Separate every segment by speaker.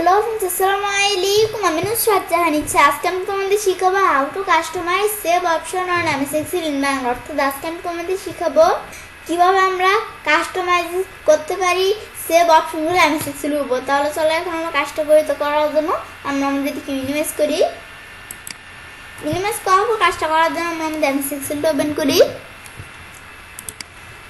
Speaker 1: Hello friends, Assalamualaikum. I'm Nusrat Jahan Icche. আজকে আমি তোমাদের শিখাবো how to customize save option on MS Excel in Bangla। অর্থাৎ আজকে আমি তোমাদের শিখাবো কিভাবে আমরা কাস্টমাইজ করতে পারি সেভ অপশনগুলো MS Excel এর উপর। তাহলে চলো এখন আমরা কাজটা করি। তো করার জন্য আমরা আমাদেরকে মিনিমাইজ করি। মিনিমাইজ কাজটা করার জন্য আমরা আমাদের MS Excel ওপেন করি।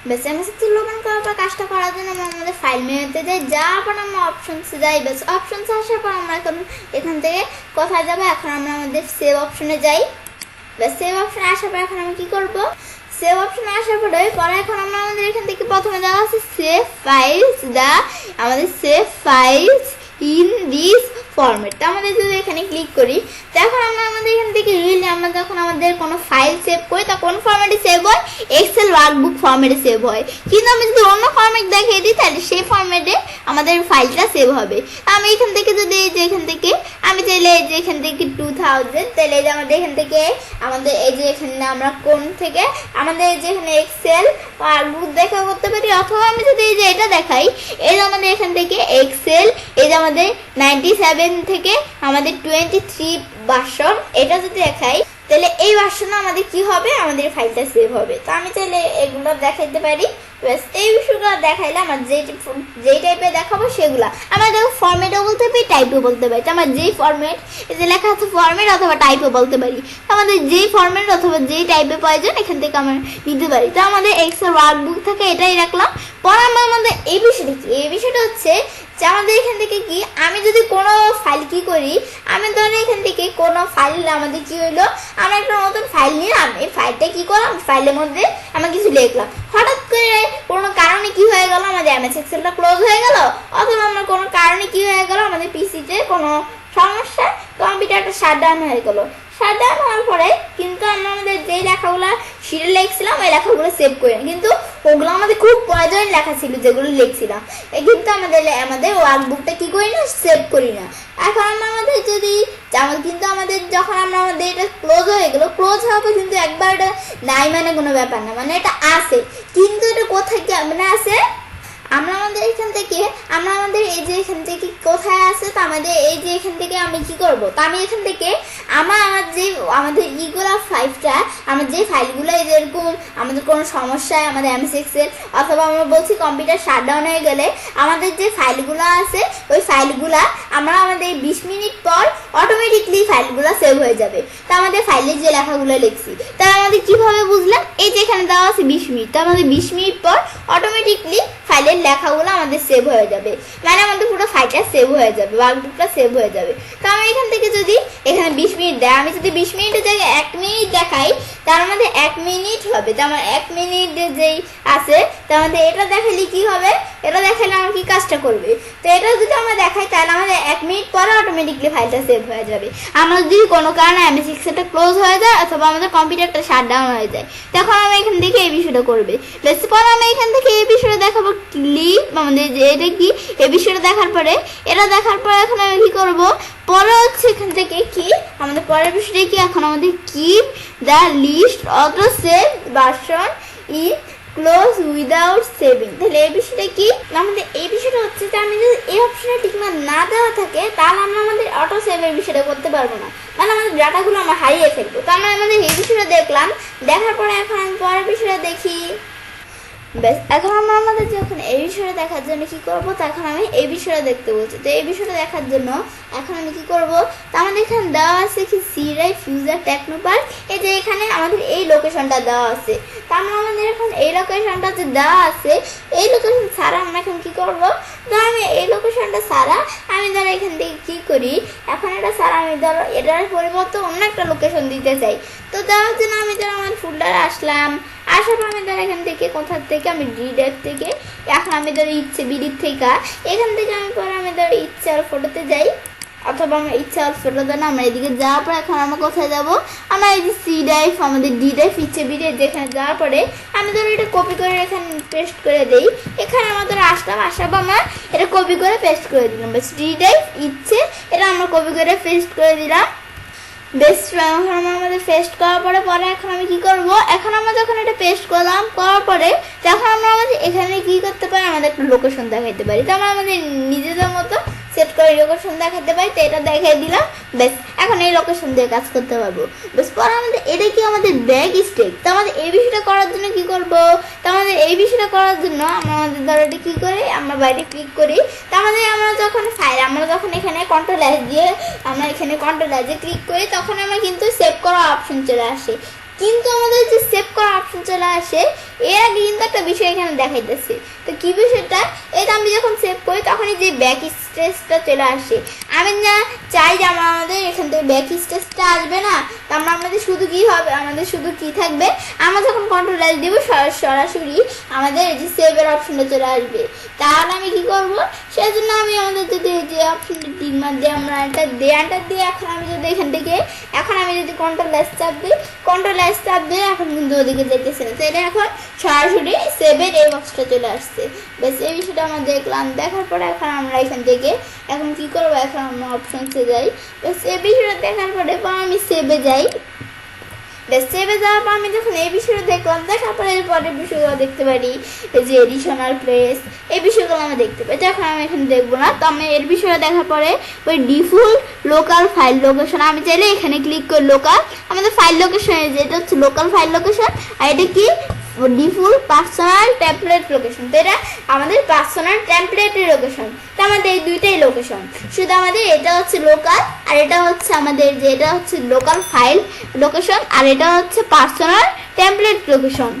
Speaker 1: বেশ MS Excel ওপেন করার পর কাজটা করার জন্য আমরা আমাদের ফাইল মেনুতে যাই, যাওয়ার পর আমরা অপশনসে যাই। বেশ অপশনসে আসার পর আমরা এখন এখান থেকে কোথায় যাবো, এখন আমরা আমাদের সেভ অপশনে যাই। বেশ সেভ অপশনে আসার পর এখন আমি কি করব, সেভ অপশনে আসার পরে এখন আমরা আমাদের এখান থেকে প্রথমে দেওয়া আছে সেভ ফাইলস আমাদের save files in this format. তো আমাদের যদি এখানে ক্লিক করি তো এখন আমরা আমাদের এখান থেকে রিয়েলি আমরা যখন আমাদের কোনো ফাইল সেভ করি তা কোন ফরম্যাটে সেভ হয়, এক্সেল ওয়ার্কবুক ফরম্যাটে সেভ হয়। কিন্তু আমি যদি অন্য ফরম্যাট দেখিয়ে দিই তাহলে সেই ফরম্যাটে আমাদের ফাইলটা সেভ হবে। আমি এখান থেকে যদি এই যে এখান থেকে আমি চাইলে এই যে এখান থেকে 2000 তাহলে এই যে আমাদের এখান থেকে আমাদের এই যে এখানে আমরা কোন থেকে আমাদের এই যে এখানে এক্সেল ওয়ার্কবুক দেখা করতে পারি, অথবা আমি যদি এই যে এটা দেখাই এই যে আমাদের এখান থেকে এক্সেল এই যে আমাদের 97 থেকে আমাদের 23 ভার্সন এটা যদি দেখাই তাহলে এই ভার্সনে আমাদের কি হবে, আমাদের ফাইলটা সেভ হবে। তো আমি চাইলে এগুলো দেখাইতে পারি। এই বিষয়গুলো দেখাইলে আমার যেই টাইপের দেখাবো সেগুলো আমরা দেখো ফরম্যাটও বলতে পারি, টাইপও বলতে পারি। তো আমার যেই ফরম্যাট এই যে লেখা আছে ফরম্যাট অথবা টাইপও বলতে পারি। তো আমাদের যেই ফরম্যাট অথবা যেই টাইপের প্রয়োজন এখান থেকে আমরা নিতে পারি। তো আমাদের এক্সেল ওয়ার্কবুক থেকে এটাই রাখলাম। পরে আমরা আমাদের এই বিষয়টা কি, এই বিষয়টা হচ্ছে যে আমাদের এখান থেকে কি আমি যদি কোনো ফাইল কি করি, আমি ধরেন এখান থেকে কোনো ফাইল আমাদের কি হইলো, আমরা একটা নতুন ফাইল নিলাম, এই ফাইলটা কি করলাম ফাইলের মধ্যে আমরা কিছু লিখলাম, হঠাৎ করে কোনো কারণে কি হয়ে গেল আমাদের MS Excelটা ক্লোজ হয়ে গেল, অথবা আমরা কোনো কারণে কি হয়ে গেল আমাদের পিসিতে কোনো সমস্যা, কম্পিউটারটা শাটডাউন হয়ে গেল। শাটডাউন হওয়ার পরে কিন্তু আমরা আমাদের যেই লেখাগুলো শিটে লিখছিলাম ওই লেখাগুলো সেভ করি না, কিন্তু ওগুলো আমাদের খুব প্রয়োজনীয় লেখা ছিল যেগুলো লিখছিলাম, কিন্তু আমাদের ওয়ার্কবুকটা কি করি না, সেভ করি না। এখন আমরা আমাদের যদি কিন্তু আমাদের যখন আমরা আমাদের এটা ক্লোজ হয়ে গেল, ক্লোজ হবে কিন্তু একবার এটা নাই মানে কোনো ব্যাপার না, মানে এটা আছে, কিন্তু এটা কোথায় মানে আছে আমরা আমাদের এখান থেকে আমরা আমাদের এই যে এখান থেকে কোথায় আছে, তো আমাদের এই যে এখান থেকে আমি কি করব, তো আমি এখান থেকে আমার যে আমাদের ইগুলা ফাইলটা আমার যে ফাইলগুলো এই যেরকম আমাদের কোনো সমস্যায় আমাদের MS Excel অথবা আমরা বলছি কম্পিউটার শাটডাউন হয়ে গেলে আমাদের যে ফাইলগুলো আছে ওই ফাইলগুলা আমরা আমাদের 20 মিনিট পর অটোমেটিকলি ফাইলগুলো সেভ হয়ে যাবে। তো আমাদের ফাইলের যে লেখাগুলো লিখছি তা আমাদের কিভাবে বুঝলাম, এই যে এখানে দেওয়া আছে 20 মিনিট, তো আমাদের 20 মিনিট পর অটোমেটিকলি ফাইলের লেখাগুলো আমাদের সেভ হয়ে যাবে, মানে আমাদের পুরো ফাইলটা সেভ হয়ে যাবে, ওয়ার্কবুকটা সেভ হয়ে যাবে। তো আমি এখান থেকে যদি এখানে 20 মিনিট দেয়, আমি যদি 20 মিনিটের জায়গায় 1 মিনিট দেখাই তার আমাদের 1 মিনিট হবে। তো আমার 1 মিনিট যেই আছে তো আমাদের এটা দেখালে কি হবে, এটা দেখালে আমার কি কাজটা করবে, তো এটা যদি আমরা দেখাই তাহলে আমাদের 1 মিনিট পরে অটোমেটিকলি ফাইলটা সেভ হয়ে যাবে। আমরা যদি কোনো কারণে MS Excelটা ক্লোজ হয়ে যায় অথবা আমাদের কম্পিউটারটা শাটডাউন হয়ে যায় তখন আমরা এখান থেকে এই বিষয়টা করবে। পরে আমি এখান থেকে এই বিষয়টা দেখাবো ক্লিপ আমাদের যে এটা কি এই বিষয়টা দেখার পরে এখন আমি কি করব, পরে হচ্ছে এখান থেকে কি আমাদের পরের বিষয়টা কি, এখন আমাদের keep the list auto save version in close without saving. তাহলে এই বিষয়টা কি, আমাদের এই বিষয়টা হচ্ছে যে আমি যদি এই অপশনে ঠিক না দেওয়া থাকে তাহলে আমরা আমাদের অটো সেভের বিষয়টা করতে পারবো না, মানে আমাদের ডাটাগুলো আমরা হারিয়ে ফেলবো। তো আমরা আমাদের এই বিষয়টা দেখলাম, দেখার পরে এখন আমি পরের বিষয়টা দেখি। বেশ এখন আমরা আমাদের যখন এই বিষয়টা দেখার জন্য কি করব, তো এখন আমি এই বিষয়টা দেখতে বলছি। তো এই বিষয়টা দেখার জন্য এখন আমি কি করব, তো আমাদের এখানে দেওয়া আছে কি সি ড্রাইভ ফিউচার টেকনোপার্ক, এই যে এখানে আমাদের এই লোকেশনটা দেওয়া আছে। তো আমরা আমাদের এখন এই লোকেশনটা যে দেওয়া আছে এই লোকেশন ছাড়া আমরা এখন কি করব, তো আমি এই লোকেশনটা ছাড়া আমি ধরো এখান থেকে কি করি, এখন এটা ছাড়া আমি ধরো এটার পরিবর্তে অন্য একটা লোকেশন দিতে চাই। তো দেওয়ার জন্য আমি ধরো আমার ফোল্ডারে আসলাম, আসার পর আমি ধরো এখান থেকে কোথা থেকে আমি ডি ড্রাইভ থেকে এখন আমি ধরো ইচ্ছে বিডির থেকে এখান থেকে আমি পরে আমি ধরো ইচ্ছে আর ফটোতে যাই, অথবা আমরা ইচ্ছে আর ফটো দেন আমরা এদিকে যাওয়ার পর এখন আমরা কোথায় যাব, আমরা এই যে সি ড্রাইভ আমাদের ডি ড্রাইভ ইচ্ছে বিডি যেখানে যাওয়ার পরে আমি ধরো এটা কপি করে এখানে পেস্ট করে দিই, এখানে আমরা ধরো আসার পর আমরা এটা কপি করে পেস্ট করে দিলাম। বাস ডি ড্রাইভ ইচ্ছে এটা আমরা কপি করে পেস্ট করে দিলাম। বেশ এখন আমাদের পেস্ট করার পরে এখন আমি কি করব, এখন আমরা যখন এটা পেস্ট করলাম করার পরে তখন আমরা আমাদের এখানে কি করতে পারি, আমাদের একটা লোকেশন দেখাইতে পারি। তো আমরা আমাদের নিজেদের মতো সেট করে লোকেশন দেখাতে পারি, তো এটা দেখিয়ে দিলাম। বেশ, এখন এই লোকেশন দিয়ে কাজ করতে পারবো। বেশ, পরে আমাদের এটা কি আমাদের ব্যাক স্টেক। তো আমাদের এই বিষয়টা করার জন্য কি করব, তো আমাদের এই বিষয়টা করার জন্য আমরা আমাদের ধরো এটা কি করি, আমরা বাইরে ক্লিক করি। তো আমাদের আমরা যখন এখানে কন্ট্রোল এস দিয়ে আমরা এখানে কন্ট্রোল এসে ক্লিক করি, তখন আমরা কিন্তু সেভ করা অপশন চলে আসে। কিন্তু আমাদের যে সেভ করা অপশন চলে আসে, এর আগে কিন্তু একটা বিষয় এখানে দেখাইতেছে। তো কি বিষয়টা, এটা আমি যখন সেভ করি তখনই যে ব্যাক স্টেজটা চলে আসে। আমি না চাই যে আমাদের এখান থেকে ব্যাক স্টেজটা আসবে না, তো আমাদের শুধু কি হবে, আমাদের শুধু কি থাকবে, আমরা যখন কন্ট্রোল এস দিব সরাসরি আমাদের এই যে সেভের অপশনটা চলে আসবে। তাহলে আমি কি করব, সেজন্য আমি আমাদের যদি এই যে অপশনটা টিকমার্ক দিয়ে আমরা এন্টার দিয়ে এখন আমি যদি এখান থেকে আমি যদি কন্ট্রোল এস চাপ দিই এখন কিন্তু ওদিকে যেতেছে না। তো এটা এখন সরাসরি সেভের এই বক্সটা চলে আসছে। বেশ, এই বিষয়টা আমরা দেখলাম। দেখার পরে এখন আমরা এখান থেকে এখন কি করবো, এখন আমরা অপশনসে যাই। বেশ, এই বিষয়টা দেখার পরে আমি সেভে যাই। বেশ, সেভে যাওয়ার পর আমি যখন এই বিষয়টা দেখলাম, দেখার পরে এর পরের বিষয়গুলো দেখতে পারি, এই যে এডিশনাল প্লেস, এই বিষয়গুলো আমরা দেখতে পাই। তো এখন আমি এখানে দেখবো না। তো আমি এর বিষয়টা দেখার পরে ওই ডিফল্ট লোকাল ফাইল লোকেশন আমি চাইলে এখানে ক্লিক করি। লোকাল আমাদের ফাইল লোকেশন, যেটা হচ্ছে লোকাল ফাইল লোকেশন, আর এটা কি ডিফল্ট পার্সোনাল টেমপ্লেট লোকেশন। তো এটা আমাদের পার্সোনাল টেমপ্লেটের লোকেশন। তো আমাদের এই দুইটাই লোকেশন, শুধু আমাদের এটা হচ্ছে লোকাল আর এটা হচ্ছে আমাদের যে এটা হচ্ছে লোকাল ফাইল লোকেশন, আর এটা হচ্ছে পার্সোনাল টেমপ্লেট লোকেশন।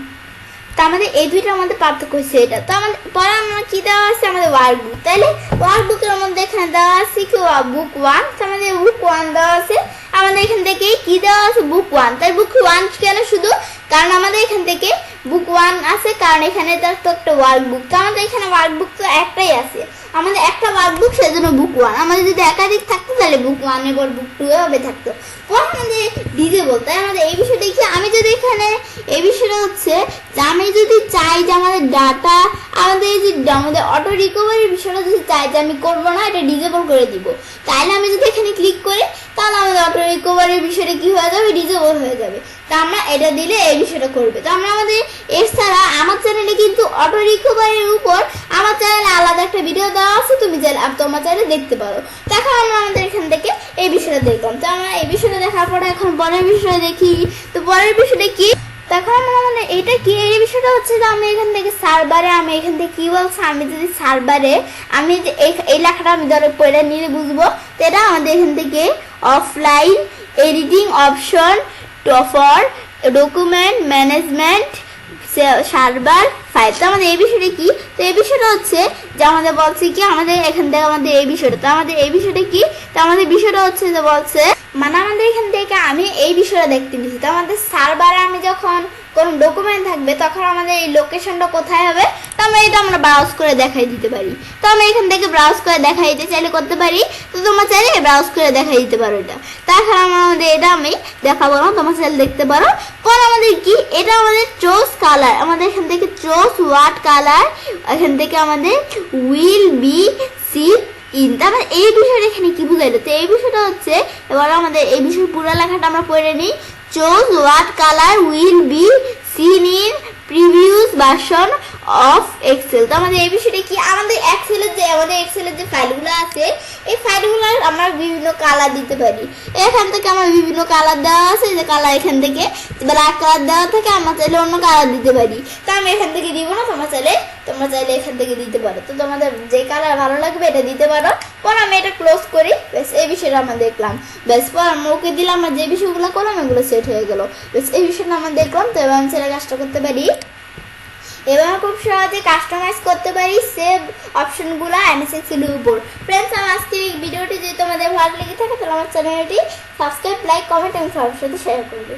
Speaker 1: তো আমাদের এই দুইটার মধ্যে পার্থক্য হচ্ছে এটা। তো আমাদের পরে আমরা কি দেওয়া আছে, আমাদের ওয়ার্কবুক। তাইলে ওয়ার্কবুকের মধ্যে এখানে দেওয়া আছে কি বুক 1। তো আমাদের বুক 1 দেওয়া আছে, আমাদের এখান থেকে কি দেওয়া আছে বুক 1। তাই বুক 1 কেন, শুধু কারণ আমাদের এখান থেকে বুক 1 আছে, কারণ এখানে তো একটা ওয়ার্কবুক। তো আমাদের এখানে ওয়ার্কবুক তো একটাই আছে, আমাদের একটা ওয়ার্কবুক, সেজন্য বুক 1। আমাদের যদি একাধিক থাকতো তাহলে বুক 1 এর পর বুক 2 এভাবে থাকতো। পরে আমাদের ডিজেবল। তাই আমাদের এই বিষয়টা কি, আমি যদি এখানে এই বিষয়টা হচ্ছে যে আমি যদি চাই যে আমাদের ডাটা আমাদের এই যে আমাদের অটো রিকভারির বিষয়টা যদি চাই যে আমি করবো না, এটা ডিজেবল করে দিব। তাইলে আমি যদি এখানে ক্লিক করি তাহলে আমাদের অটো রিকভারির বিষয়টা কি হয়ে যাবে, ডিজেবল হয়ে যাবে। তা আমরা এটা দিলে এই বিষয়টা করবে। তো আমরা আমাদের এছাড়া আমার চ্যানেলে কিন্তু অটো রিকভারির উপর আমার চ্যানেলে আলাদা একটা ভিডিও দেওয়া আছে, তুমি তোমার চ্যানেলে দেখতে পারো। তখন আমরা আমাদের এখান থেকে এই বিষয়টা দেখলাম। তো আমরা এই বিষয়টা দেখার পরে এখন পরের বিষয়টা দেখি। তো পরের বিষয়টা কি, তখন আমরা মানে এটা কি, এই বিষয়টা হচ্ছে যে আমি এখান থেকে সার্ভারে আমি এখান থেকে কি বলছি, আমি যদি সার্ভারে আমি যে এই লেখাটা আমি ধরে পড়ে নিয়ে বুঝবো। তো এটা আমাদের এখান থেকে offline editing option for document management server file. তো আমাদের এই বিষয়টা কি, তো এই বিষয়টা হচ্ছে যে আমাদের বলছে কি আমাদের এখান থেকে আমাদের এই বিষয়টা, তো আমাদের এই বিষয়টা কি, তো আমাদের বিষয়টা হচ্ছে যে বলছে মানে আমাদের এখান থেকে আমি এই বিষয়টা দেখতে নিচ্ছি। তো আমাদের সার্ভারে আমি যখন কোন ডকুমেন্ট থাকবে তখন আমাদের এই লোকেশনটা কোথায় হবে, তো আমরা ব্রাউজ করে দেখাই দিতে পারি। তো আমরা এখান থেকে ব্রাউজ করে দেখাই দিতে চাইলে করতে পারি। তো তোমরা চাইলে ব্রাউজ করে দেখাই দিতে পারো এটা। তাছাড়া আমাদের এটা আমি দেখাবো না, তোমার চাইলে দেখতে পারো। পর আমাদের কি, এটা আমাদের চোজ কালার, আমাদের এখান থেকে চোজ হোয়াট কালার, এখান থেকে আমাদের উইল বি সিন ইন। তারপর এই বিষয়টা এখানে কি বুঝাইলো, তো এই বিষয়টা হচ্ছে এবার আমাদের এই বিষয়ের পুরো লেখাটা আমরা পড়ে নিই। choose what color will be seen in previous version of Excel। তো আমাদের এই বিষয়টা কি, আমাদের এক্সেলের যে ফাইলগুলো আছে এই ফাইলগুলো আমরা বিভিন্ন কালার দিতে পারি। এখান থেকে আমার বিভিন্ন কালার দেওয়া আছে, যে কালার এখান থেকে ব্ল্যাক কালার দেওয়া থাকে, আমরা চাইলে অন্য কালার দিতে পারি। তো আমি এখান থেকে দিব না, তোমরা চাইলে এখান থেকে দিতে পারো। তো তোমাদের যে কালার ভালো লাগবে এটা দিতে পারো। পর আমি এটা ক্লোজ করি। বেশ, এই বিষয়টা আমরা দেখলাম। বেশ, পর আমরা ওকে দিলাম, আমরা যে বিষয়গুলো করলাম এগুলো সেট হয়ে গেল। বেশ, এই বিষয়টা আমরা দেখলাম। তো এবার আমি ছেলে কাজটা করতে পারি, এবার খুব সহজে কাস্টমাইজ করতে পারি সেভ অপশনগুলো এমএস এক্সেলের উপর। ফ্রেন্ডস, আমার আজকের এই ভিডিওটি যদি তোমাদের ভালো লেগে থাকে তাহলে আমার চ্যানেলটি সাবস্ক্রাইব, লাইক, কমেন্ট এবং সবার সাথে শেয়ার করবে।